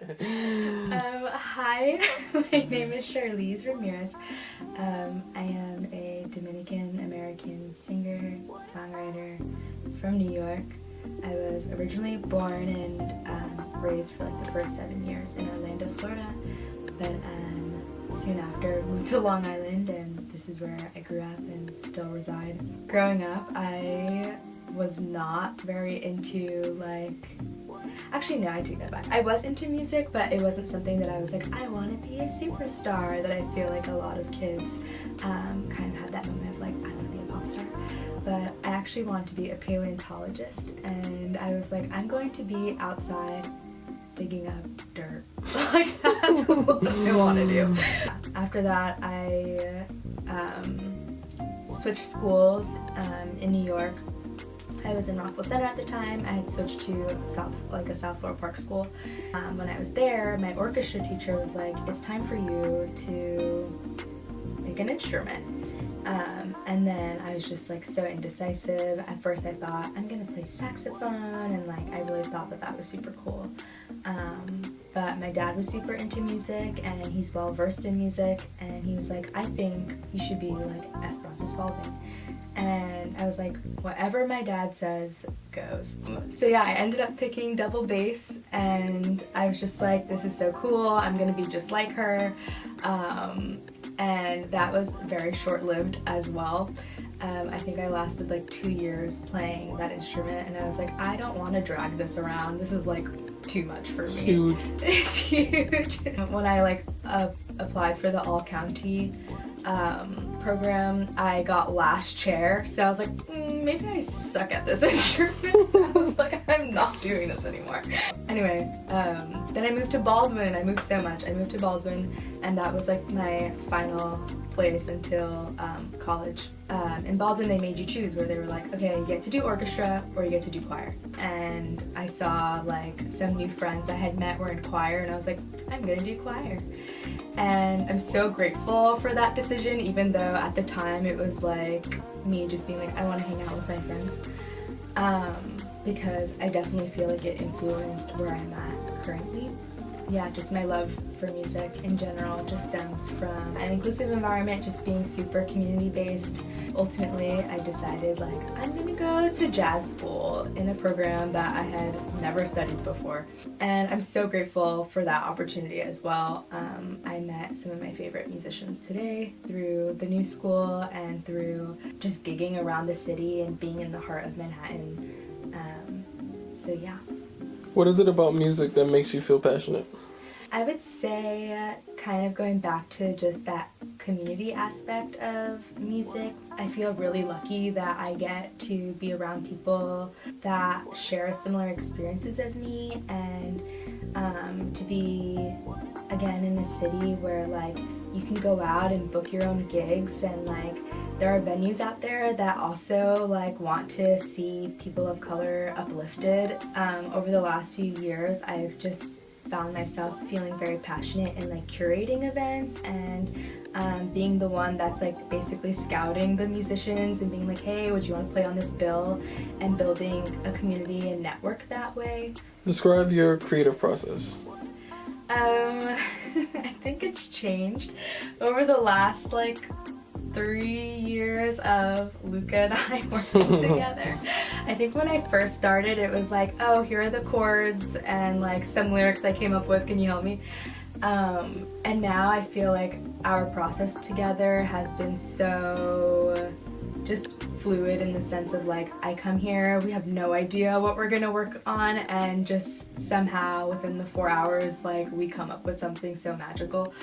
Hi, my name is Charlize Ramirez. I am a Dominican American singer, songwriter from New York. I was originally born and raised for like the first 7 years in Orlando, Florida, but soon after moved to Long Island, and this is where I grew up and still reside. Growing up, I was not very into actually, no, I take that back. I was into music, but it wasn't something that I was like, I want to be a superstar, that I feel like a lot of kids kind of had that moment of like, I want to be a pop star. But I actually wanted to be a paleontologist, and I was like, I'm going to be outside digging up dirt. Like, that's what I want to do. After that, I switched schools in New York. I was in Rockville Center at the time. I had switched to a South Floral Park school. When I was there, my orchestra teacher was like, it's time for you to pick an instrument. And then I was just like so indecisive. At first I thought, I'm gonna play saxophone, and like I really thought that was super cool. But my dad was super into music, and he's well versed in music, and he was like, I think you should be like Esperanza Spalding. And I was like, whatever my dad says goes. So yeah, I ended up picking double bass, and I was just like, this is so cool, I'm gonna be just like her. And that was very short-lived as well. I think I lasted like 2 years playing that instrument, and I was like, I don't want to drag this around. This is like too much for me. It's huge. It's huge. When I applied for the all-county program, I got last chair, so I was like, maybe I suck at this instrument. I was like, I'm not doing this anymore. Anyway, then I moved to Baldwin. I moved so much. I moved to Baldwin, and that was like my final place until college. In Baldwin, they made you choose, where they were like, okay, you get to do orchestra or you get to do choir. And I saw like some new friends I had met were in choir, and I was like, I'm gonna do choir. And I'm so grateful for that decision, even though at the time it was like me just being like, I want to hang out with my friends, because I definitely feel like it influenced where I'm at currently. Yeah, just my love for music in general just stems from an inclusive environment, just being super community-based. Ultimately, I decided like, I'm gonna go to jazz school in a program that I had never studied before. And I'm so grateful for that opportunity as well. I met some of my favorite musicians today through the new school and through just gigging around the city and being in the heart of Manhattan. So yeah. What is it about music that makes you feel passionate? I would say kind of going back to just that community aspect of music. I feel really lucky that I get to be around people that share similar experiences as me, and to be, again, in a city where like you can go out and book your own gigs, and like there are venues out there that also like want to see people of color uplifted. Over the last few years, I've just found myself feeling very passionate in like curating events and being the one that's like basically scouting the musicians and being like, hey, would you want to play on this bill, and building a community and network that way. Describe your creative process. I think it's changed over the last like 3 years of Luca and I working together. I think when I first started, it was like, oh, here are the chords and like some lyrics I came up with, can you help me? And now I feel like our process together has been so just fluid, in the sense of like, I come here, we have no idea what we're gonna work on, and just somehow within the 4 hours, like we come up with something so magical.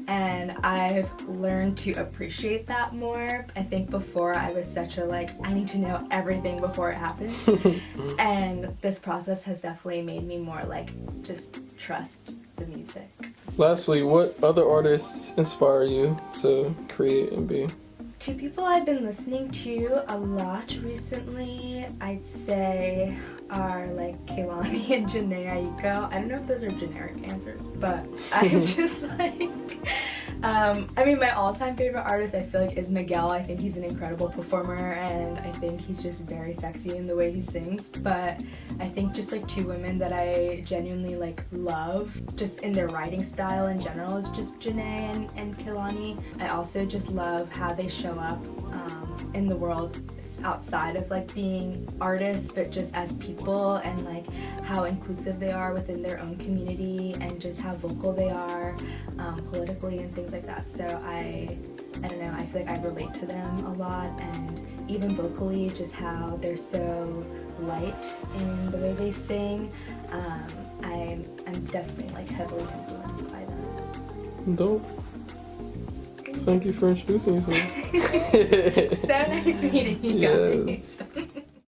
And I've learned to appreciate that more. I think before I was such a like, I need to know everything before it happens. And this process has definitely made me more like, just trust the music. Lastly, what other artists inspire you to create and be? Two people I've been listening to a lot recently, I'd say, are like Kehlani and Janae Aiko. I don't know if those are generic answers, but I'm just like, I mean, my all-time favorite artist I feel like is Miguel. I think he's an incredible performer, and I think he's just very sexy in the way he sings. But I think just like two women that I genuinely like love just in their writing style in general is just Janae and Kehlani. I also just love how they show up in the world outside of like being artists, but just as people, and like how inclusive they are within their own community, and just how vocal they are politically and things like that. So I don't know, I feel like I relate to them a lot, and even vocally, just how they're so light in the way they sing. I'm definitely like heavily influenced by them. Dope. Thank you for introducing yourself. So nice meeting you guys. Yes.